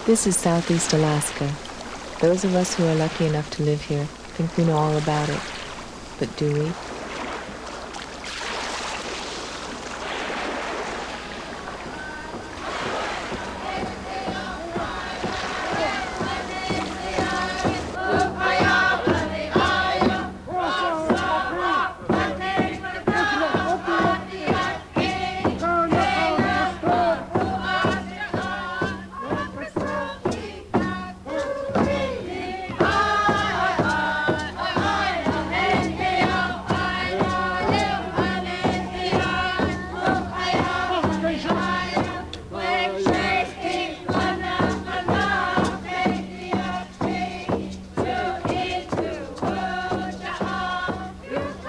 This is Southeast Alaska. Those of us who are lucky enough to live here think we know all about it. But do we?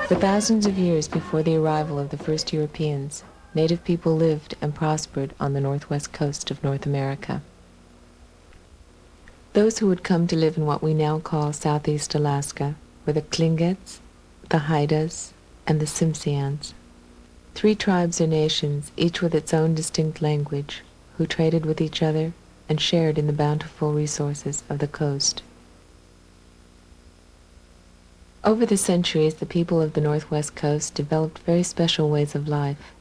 For thousands of years before the arrival of the first Europeans, native people lived and prospered on the northwest coast of North America. Those who would come to live in what we now call Southeast Alaska were the Tlingits, the Haidas, and the Tsimshians. 3 tribes or nations, each with its own distinct language, who traded with each other and shared in the bountiful resources of the coast. Over the centuries, the people of the Northwest Coast developed very special ways of life.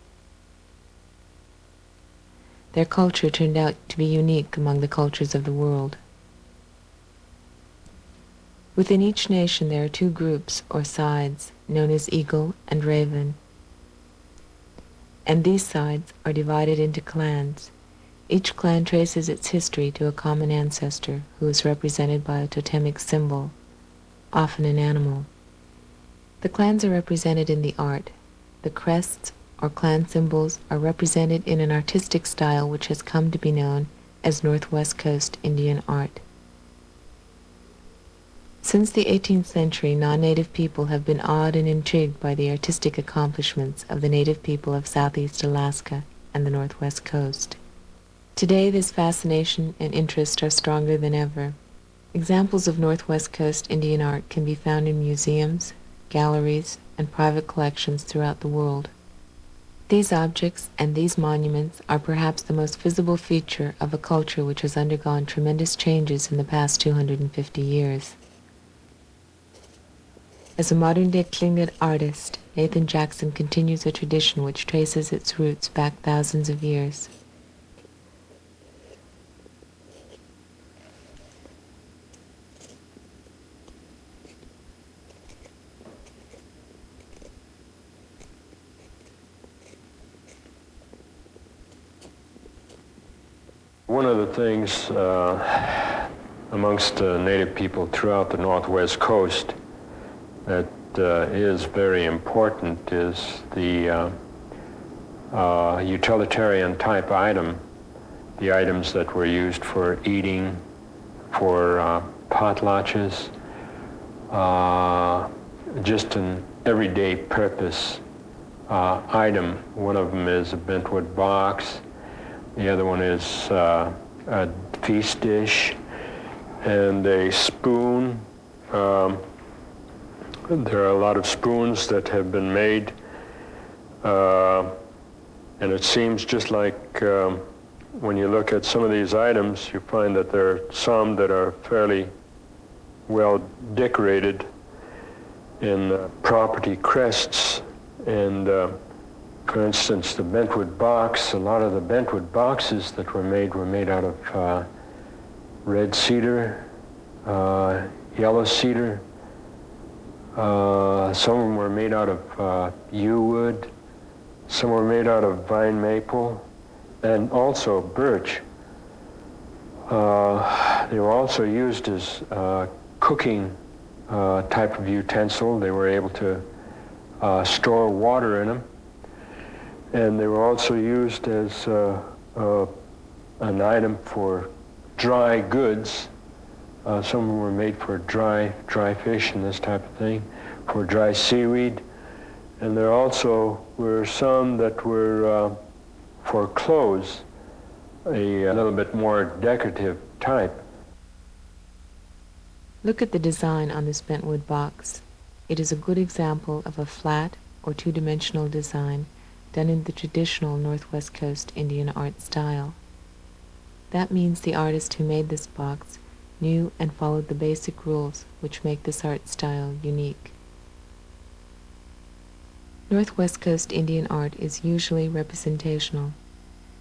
Their culture turned out to be unique among the cultures of the world. Within each nation there are 2 groups or sides, known as Eagle and Raven. And these sides are divided into clans. Each clan traces its history to a common ancestor who is represented by a totemic symbol, often an animal. The clans are represented in the art. The crests or clan symbols are represented in an artistic style which has come to be known as Northwest Coast Indian art. Since the 18th century, non-native people have been awed and intrigued by the artistic accomplishments of the native people of Southeast Alaska and the Northwest Coast. Today, this fascination and interest are stronger than ever. Examples of Northwest Coast Indian art can be found in museums, galleries, and private collections throughout the world. These objects and these monuments are perhaps the most visible feature of a culture which has undergone tremendous changes in the past 250 years. As a modern-day Tlingit artist, Nathan Jackson continues a tradition which traces its roots back thousands of years. One of the things amongst native people throughout the Northwest Coast that is very important is the utilitarian type item, the items that were used for eating, for potlatches, just an everyday purpose item. One of them is a Bentwood box. The other one is a feast dish and a spoon. There are a lot of spoons that have been made, and it seems just like when you look at some of these items, you find that there are some that are fairly well decorated in property crests. And for instance, the Bentwood box, a lot of the Bentwood boxes that were made out of red cedar, yellow cedar. Some of them were made out of yew wood. Some were made out of vine maple and also birch. They were also used as cooking type of utensil. They were able to store water in them. And they were also used as an item for dry goods. Some of them were made for dry fish and this type of thing, for dry seaweed. And there also were some that were for clothes, a little bit more decorative type. Look at the design on this Bentwood box. It is a good example of a flat or two-dimensional design done in the traditional Northwest Coast Indian art style. That means the artist who made this box knew and followed the basic rules which make this art style unique. Northwest Coast Indian art is usually representational.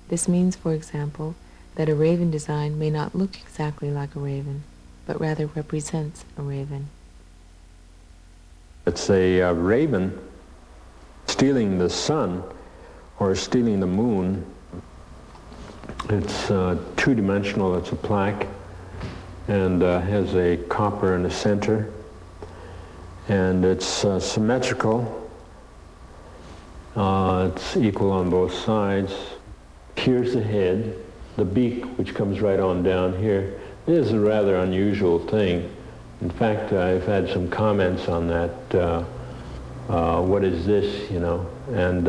This means, for example, that a raven design may not look exactly like a raven, but rather represents a raven. It's a raven stealing the sun or stealing the moon. It's two-dimensional. It's a plaque and has a copper in the center, and it's symmetrical. It's equal on both sides. Here's the head, the beak, which comes right on down here. It is a rather unusual thing. In fact, I've had some comments on that. What is this, you know? And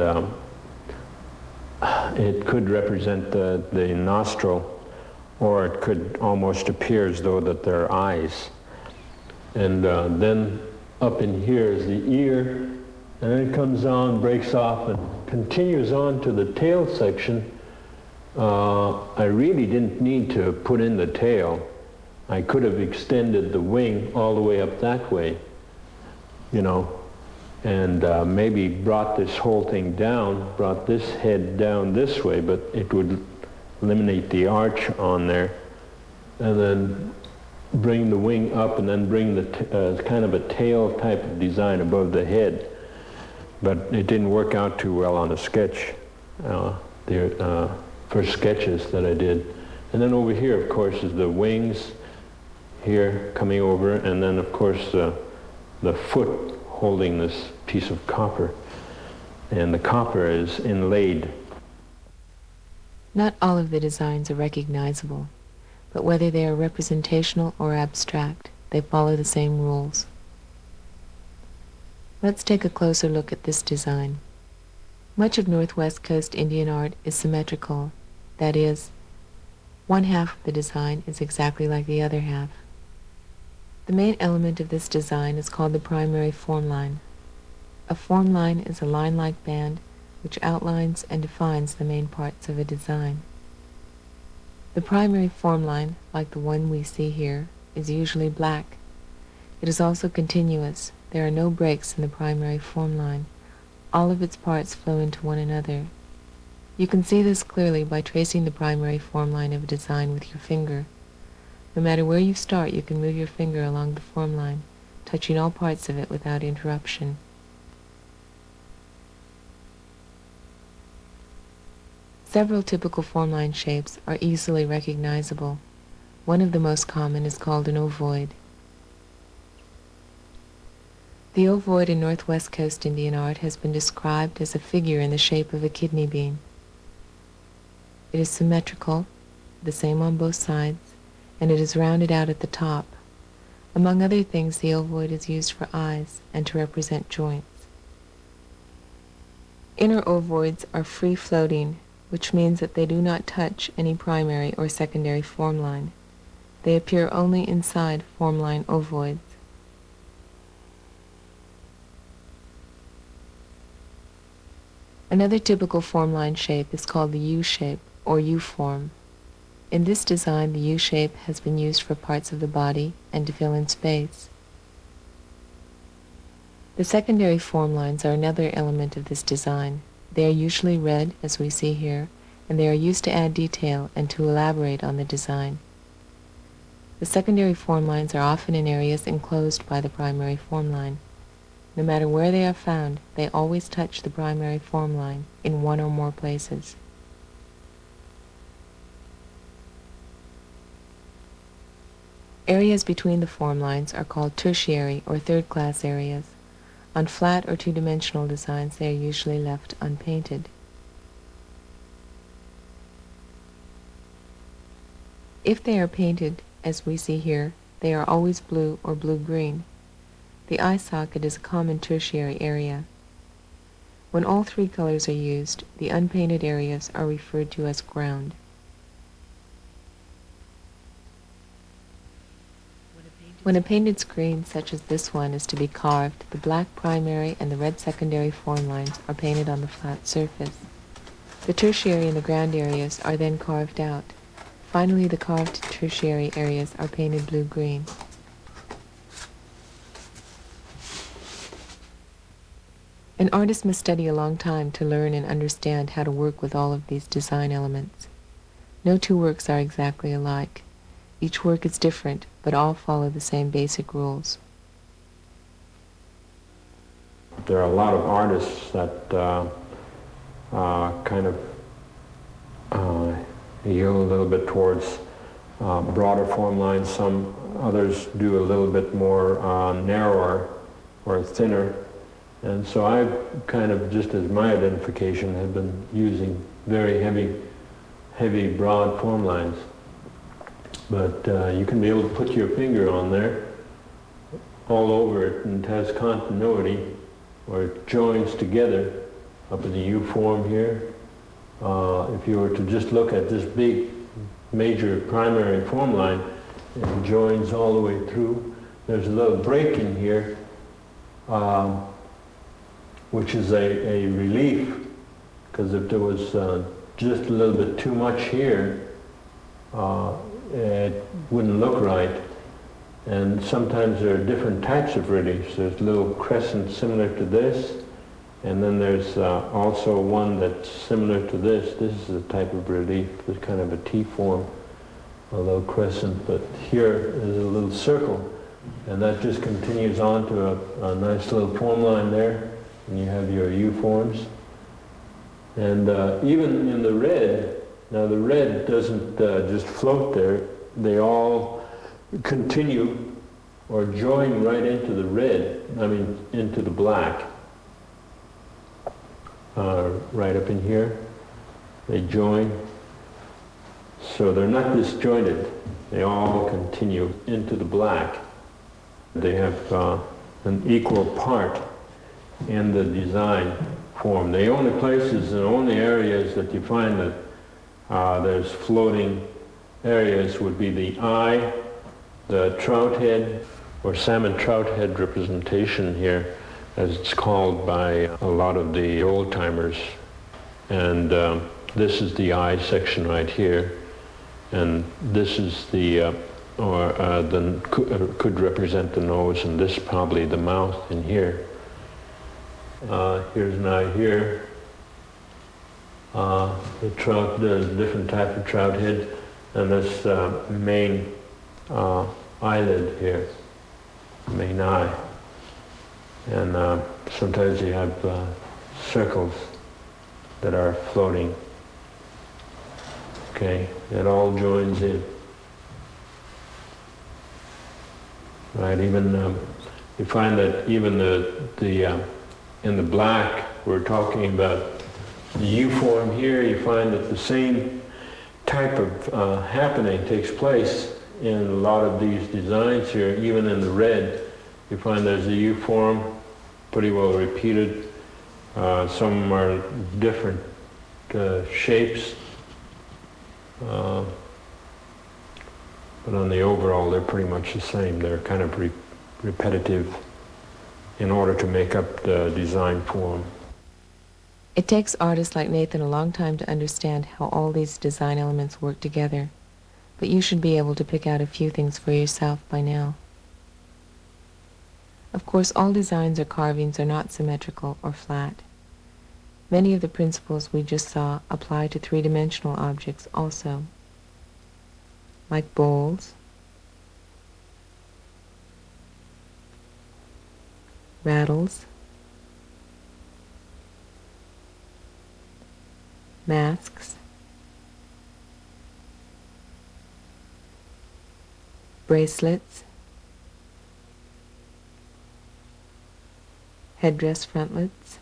it could represent the nostril, or it could almost appear as though that they're eyes. And then up in here is the ear, and then it comes on, breaks off, and continues on to the tail section. I really didn't need to put in the tail. I could have extended the wing all the way up that way, you know, and maybe brought this whole thing down, brought this head down this way, but it would eliminate the arch on there, and then bring the wing up, and then bring the kind of a tail type of design above the head. But it didn't work out too well on a sketch, the first sketches that I did. And then over here, of course, is the wings here coming over, and then, of course, the foot holding this piece of copper. And the copper is inlaid. Not all of the designs are recognizable, but whether they are representational or abstract, they follow the same rules. Let's take a closer look at this design. Much of Northwest Coast Indian art is symmetrical. That is, one half of the design is exactly like the other half. The main element of this design is called the primary form line. A form line is a line-like band which outlines and defines the main parts of a design. The primary form line, like the one we see here, is usually black. It is also continuous. There are no breaks in the primary form line. All of its parts flow into one another. You can see this clearly by tracing the primary form line of a design with your finger. No matter where you start, you can move your finger along the form line, touching all parts of it without interruption. Several typical formline shapes are easily recognizable. One of the most common is called an ovoid. The ovoid in Northwest Coast Indian art has been described as a figure in the shape of a kidney bean. It is symmetrical, the same on both sides, and it is rounded out at the top. Among other things, the ovoid is used for eyes and to represent joints. Inner ovoids are free-floating, which means that they do not touch any primary or secondary form line. They appear only inside form line ovoids. Another typical formline shape is called the U-shape, or U-form. In this design, the U-shape has been used for parts of the body and to fill in space. The secondary form lines are another element of this design. They are usually red, as we see here, and they are used to add detail and to elaborate on the design. The secondary form lines are often in areas enclosed by the primary form line. No matter where they are found, they always touch the primary form line in one or more places. Areas between the form lines are called tertiary or third-class areas. On flat or two-dimensional designs, they are usually left unpainted. If they are painted, as we see here, they are always blue or blue-green. The eye socket is a common tertiary area. When all three colors are used, the unpainted areas are referred to as ground. When a painted screen such as this one is to be carved, the black primary and the red secondary form lines are painted on the flat surface. The tertiary and the ground areas are then carved out. Finally, the carved tertiary areas are painted blue-green. An artist must study a long time to learn and understand how to work with all of these design elements. No two works are exactly alike. Each work is different, but all follow the same basic rules. There are a lot of artists that kind of yield a little bit towards broader form lines. Some others do a little bit more narrower or thinner. And so I kind of, just as my identification, have been using very heavy, broad form lines. But you can be able to put your finger on there all over it, and it has continuity, or it joins together up in the U form here. If you were to just look at this big major primary form line, it joins all the way through. There's a little break in here, which is a relief, because if there was just a little bit too much here, it wouldn't look right. And sometimes there are different types of reliefs. There's little crescents similar to this, and then there's also one that's similar to this. This is a type of relief. It's kind of a T form, a little crescent, but here is a little circle, and that just continues on to a nice little form line there, and you have your U forms. And even in the red, now the red doesn't just float there. They all continue or join right into the red, into the black. Right up in here, they join. So they're not disjointed. They all continue into the black. They have an equal part in the design form. The only places and only areas that you find that there's floating areas would be the eye, the trout head, or salmon trout head representation here, as it's called by a lot of the old-timers. And this is the eye section right here, and this is the could represent the nose, and this probably the mouth in here. Here's an eye here. The trout, there's a different type of trout head, and this main eyelid here, main eye. And sometimes you have circles that are floating. Okay, it all joins in. Right, even you find that even in the black, we're talking about the U form here, you find that the same type of happening takes place in a lot of these designs here. Even in the red, you find there's a U form, pretty well repeated. Some are different shapes, but on the overall, they're pretty much the same. They're kind of repetitive in order to make up the design form. It takes artists like Nathan a long time to understand how all these design elements work together, but you should be able to pick out a few things for yourself by now. Of course, all designs or carvings are not symmetrical or flat. Many of the principles we just saw apply to three-dimensional objects also, like bowls, rattles, masks, bracelets, headdress frontlets,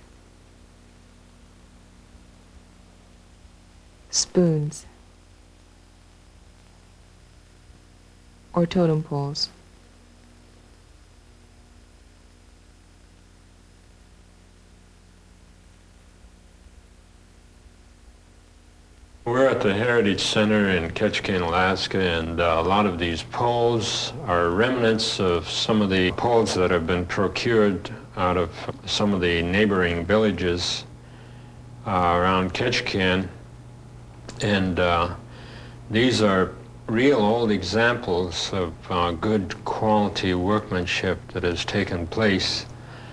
spoons, or totem poles. We're at the Heritage Center in Ketchikan, Alaska, and a lot of these poles are remnants of some of the poles that have been procured out of some of the neighboring villages around Ketchikan. And these are real old examples of good quality workmanship that has taken place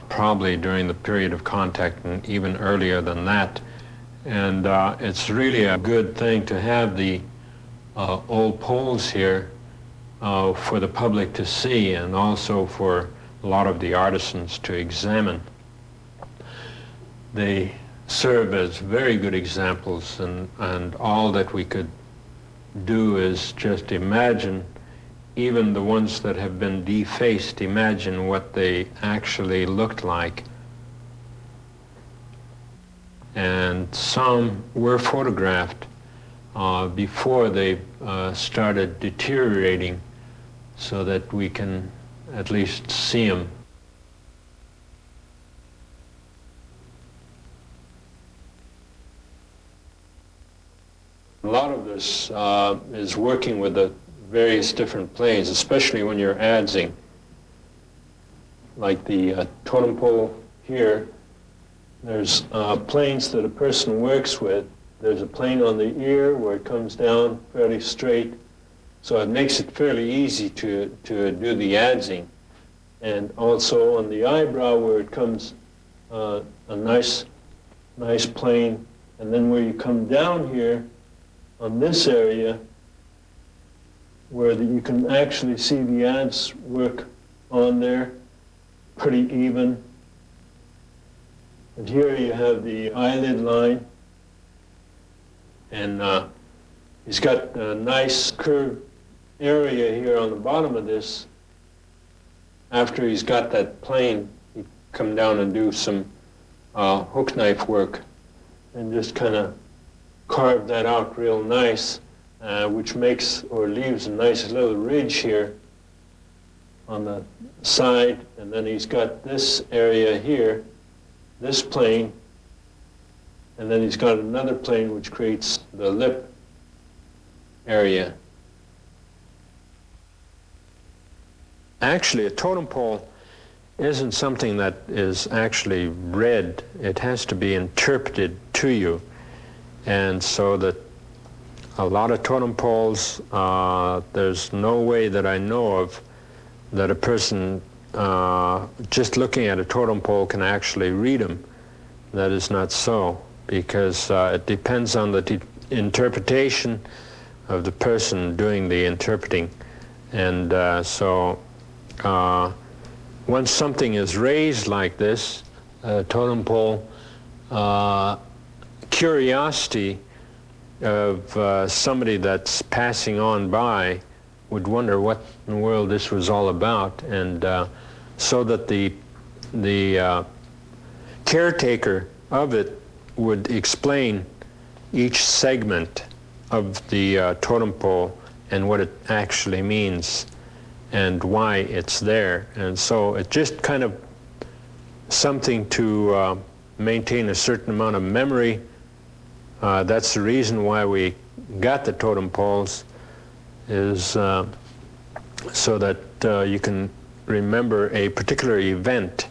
probably during the period of contact and even earlier than that. And it's really a good thing to have the old poles here for the public to see, and also for a lot of the artisans to examine. They serve as very good examples, and all that we could do is just imagine, even the ones that have been defaced, imagine what they actually looked like. And some were photographed before they started deteriorating, so that we can at least see them. A lot of this is working with the various different planes, especially when you're adzing. Like the totem pole here, there's planes that a person works with. There's a plane on the ear where it comes down fairly straight, so it makes it fairly easy to do the adzing. And also on the eyebrow where it comes a nice plane, and then where you come down here on this area where you can actually see the adze work on there pretty even. And here you have the eyelid line, and he's got a nice curved area here on the bottom of this. After he's got that plane, he come down and do some hook knife work and just kind of carve that out real nice, which makes or leaves a nice little ridge here on the side. And then he's got this area here, this plane, and then he's got another plane which creates the lip area. Actually, a totem pole isn't something that is actually read. It has to be interpreted to you. And so that a lot of totem poles, there's no way that I know of that a person just looking at a totem pole can actually read them. That is not so, because it depends on the interpretation of the person doing the interpreting. And so once something is raised like this, a totem pole, curiosity of somebody that's passing on by would wonder what in the world this was all about, and so that the caretaker of it would explain each segment of the totem pole and what it actually means and why it's there. And so it's just kind of something to maintain a certain amount of memory. That's the reason why we got the totem poles, is so that you can remember a particular event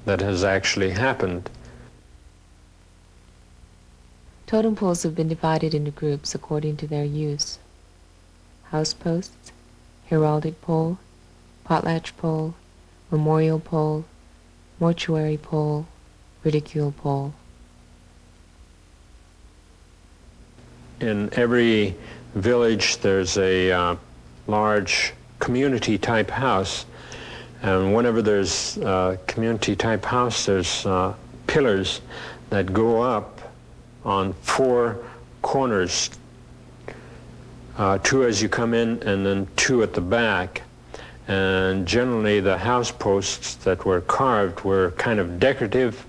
that has actually happened. Totem poles have been divided into groups according to their use: house posts, heraldic pole, potlatch pole, memorial pole, mortuary pole, ridicule pole. In every village there's a large community type house, and whenever there's a community type house, there's pillars that go up on four corners, two as you come in and then two at the back. And generally the house posts that were carved were kind of decorative.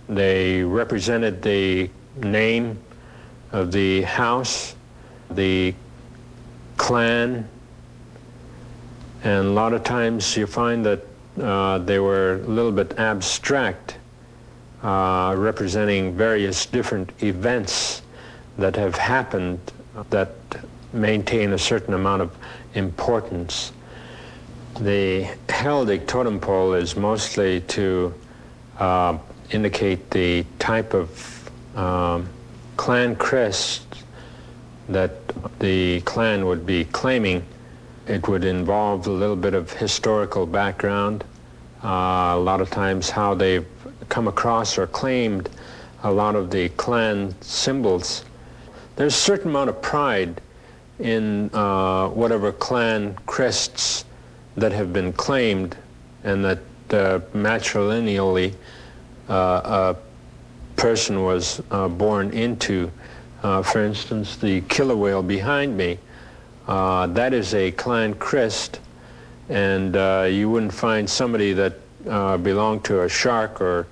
They represented the name of the house, the clan, and a lot of times you find that they were a little bit abstract, representing various different events that have happened that maintain a certain amount of importance. The heraldic totem pole is mostly to indicate the type of clan crest that the clan would be claiming. It would involve a little bit of historical background, a lot of times how they've come across or claimed a lot of the clan symbols. There's a certain amount of pride in whatever clan crests that have been claimed and that matrilineally a person was born into. For instance, the killer whale behind me, that is a clan crest, and you wouldn't find somebody that belonged to a shark or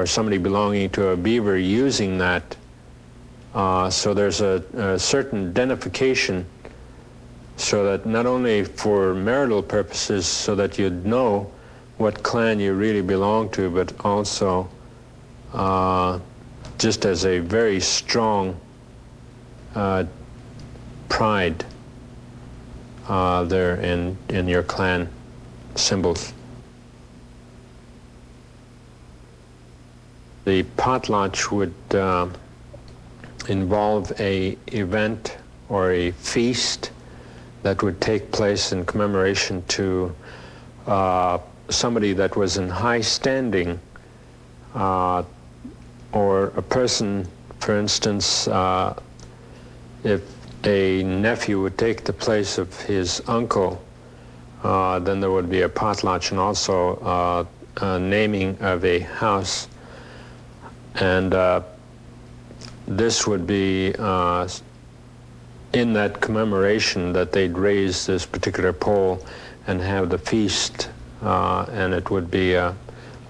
somebody belonging to a beaver using that. So there's a certain identification, so that not only for marital purposes, so that you'd know what clan you really belong to, but also just as a very strong pride there in your clan symbols. The potlatch would involve a event or a feast that would take place in commemoration to somebody that was in high standing, or a person, for instance, if a nephew would take the place of his uncle, then there would be a potlatch, and also a naming of a house. And this would be in that commemoration that they'd raise this particular pole and have the feast, and it would be a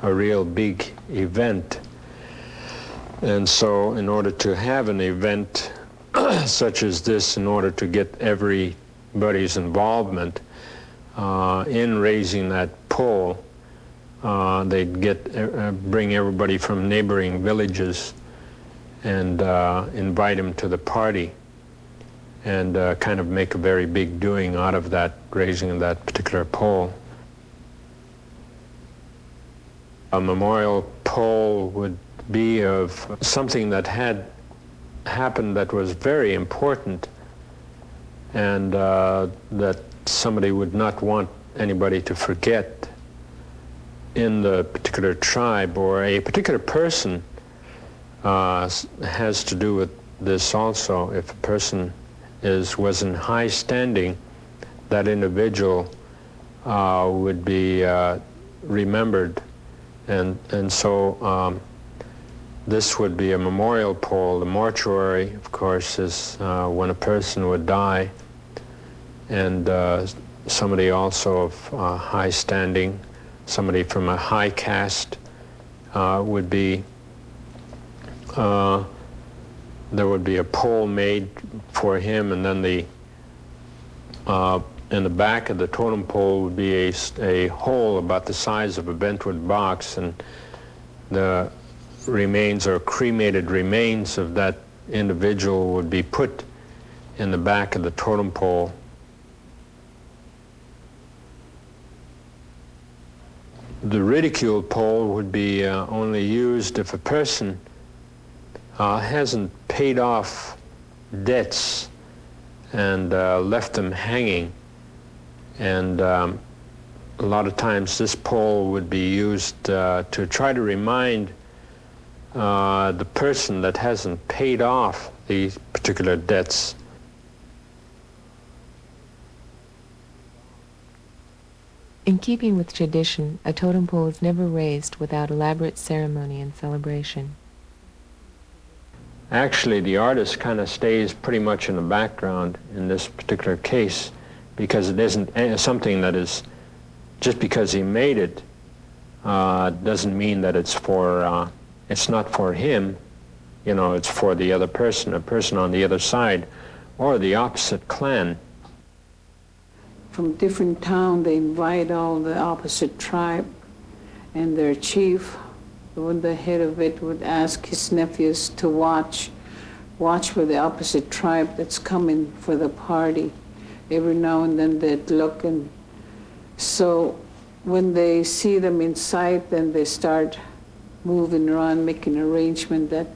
real big event. And so in order to have an event such as this, in order to get everybody's involvement in raising that pole, they'd bring everybody from neighboring villages and invite them to the party, and kind of make a very big doing out of that, raising of that particular pole. A memorial pole would be of something that had happened that was very important, and that somebody would not want anybody to forget in the particular tribe, or a particular person has to do with this also. If a person was in high standing, that individual would be remembered, and so this would be a memorial pole. The mortuary, of course, is when a person would die, and somebody also of high standing, somebody from a high caste would be, there would be a pole made for him, and then in the back of the totem pole would be a hole about the size of a Bentwood box, and the remains or cremated remains of that individual would be put in the back of the totem pole. The ridicule pole would be only used if a person hasn't paid off debts and left them hanging. And a lot of times this pole would be used to try to remind the person that hasn't paid off these particular debts. In keeping with tradition, a totem pole is never raised without elaborate ceremony and celebration. Actually, the artist kind of stays pretty much in the background in this particular case, because it isn't something that is, just because he made it, doesn't mean that it's not for him, it's for the other person, a person on the other side, or the opposite clan. From different town, they invite all the opposite tribe, and their chief, the head of it, would ask his nephews to watch for the opposite tribe that's coming for the party. Every now and then they'd look, and so when they see them in sight, then they start moving around, making arrangement that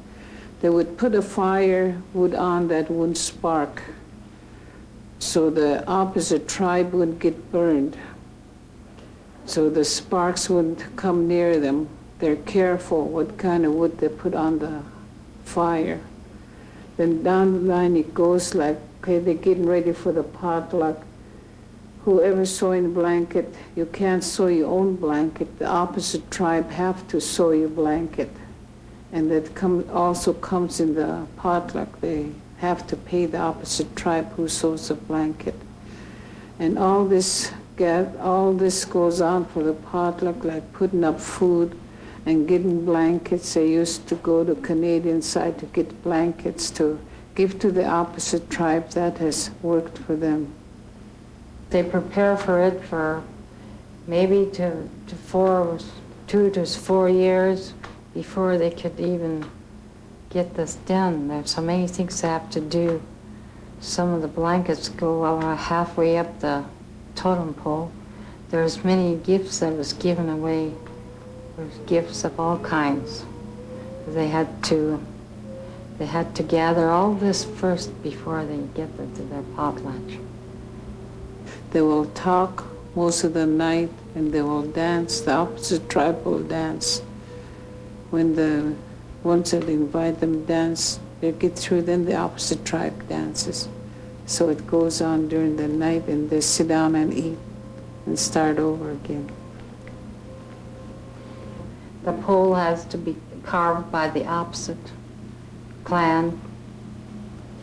they would put a firewood on that wouldn't spark, so the opposite tribe wouldn't get burned, so the sparks wouldn't come near them. They're careful what kind of wood they put on the fire. Then down the line it goes like, okay, they're getting ready for the potluck. Whoever's sewing a blanket, you can't sew your own blanket. The opposite tribe have to sew your blanket. And that also comes in the potluck. They have to pay the opposite tribe who sews the blanket. And all this goes on for the potluck, like putting up food and getting blankets. They used to go to Canadian side to get blankets to give to the opposite tribe. That has worked for them. They prepare for it for maybe 2 to 4 years before they could even get this done. There's so many things they have to do. Some of the blankets go halfway up the totem pole. There's many gifts that was given away. There's gifts of all kinds. They had to gather all this first before they get to their potlatch. They will talk most of the night, and they will dance. The opposite tribe will dance. When the ones that invite them dance, they get through, then the opposite tribe dances. So it goes on during the night, and they sit down and eat and start over again. The pole has to be carved by the opposite clan,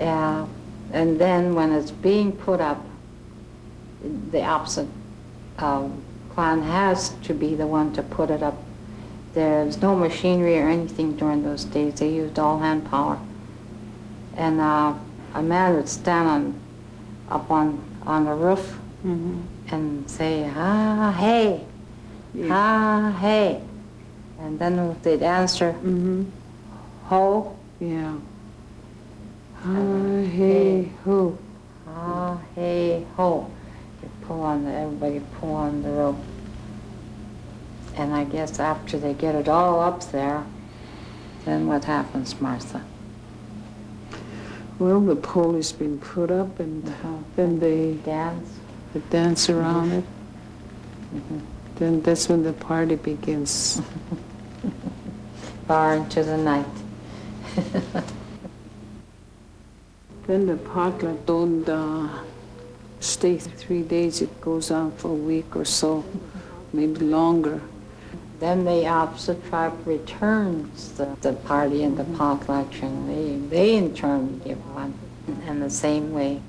and then when it's being put up, the opposite clan has to be the one to put it up. There's no machinery or anything during those days. They used all hand power. And a man would stand up on the roof and say, "Ah, hey, ah, hey." And then they'd answer, "Ho." Yeah. Ah, hey, ho. Ah, hey, ho. Everybody pull on the rope. And I guess after they get it all up there, then what happens, Martha? Well, the pole has been put up, and then they dance around it. Then that's when the party begins. Far into the night. Then the potluck don't stay 3 days. It goes on for a week or so, maybe longer. Then the opposite tribe returns the party and the potlatch, and they in turn give one, in the same way.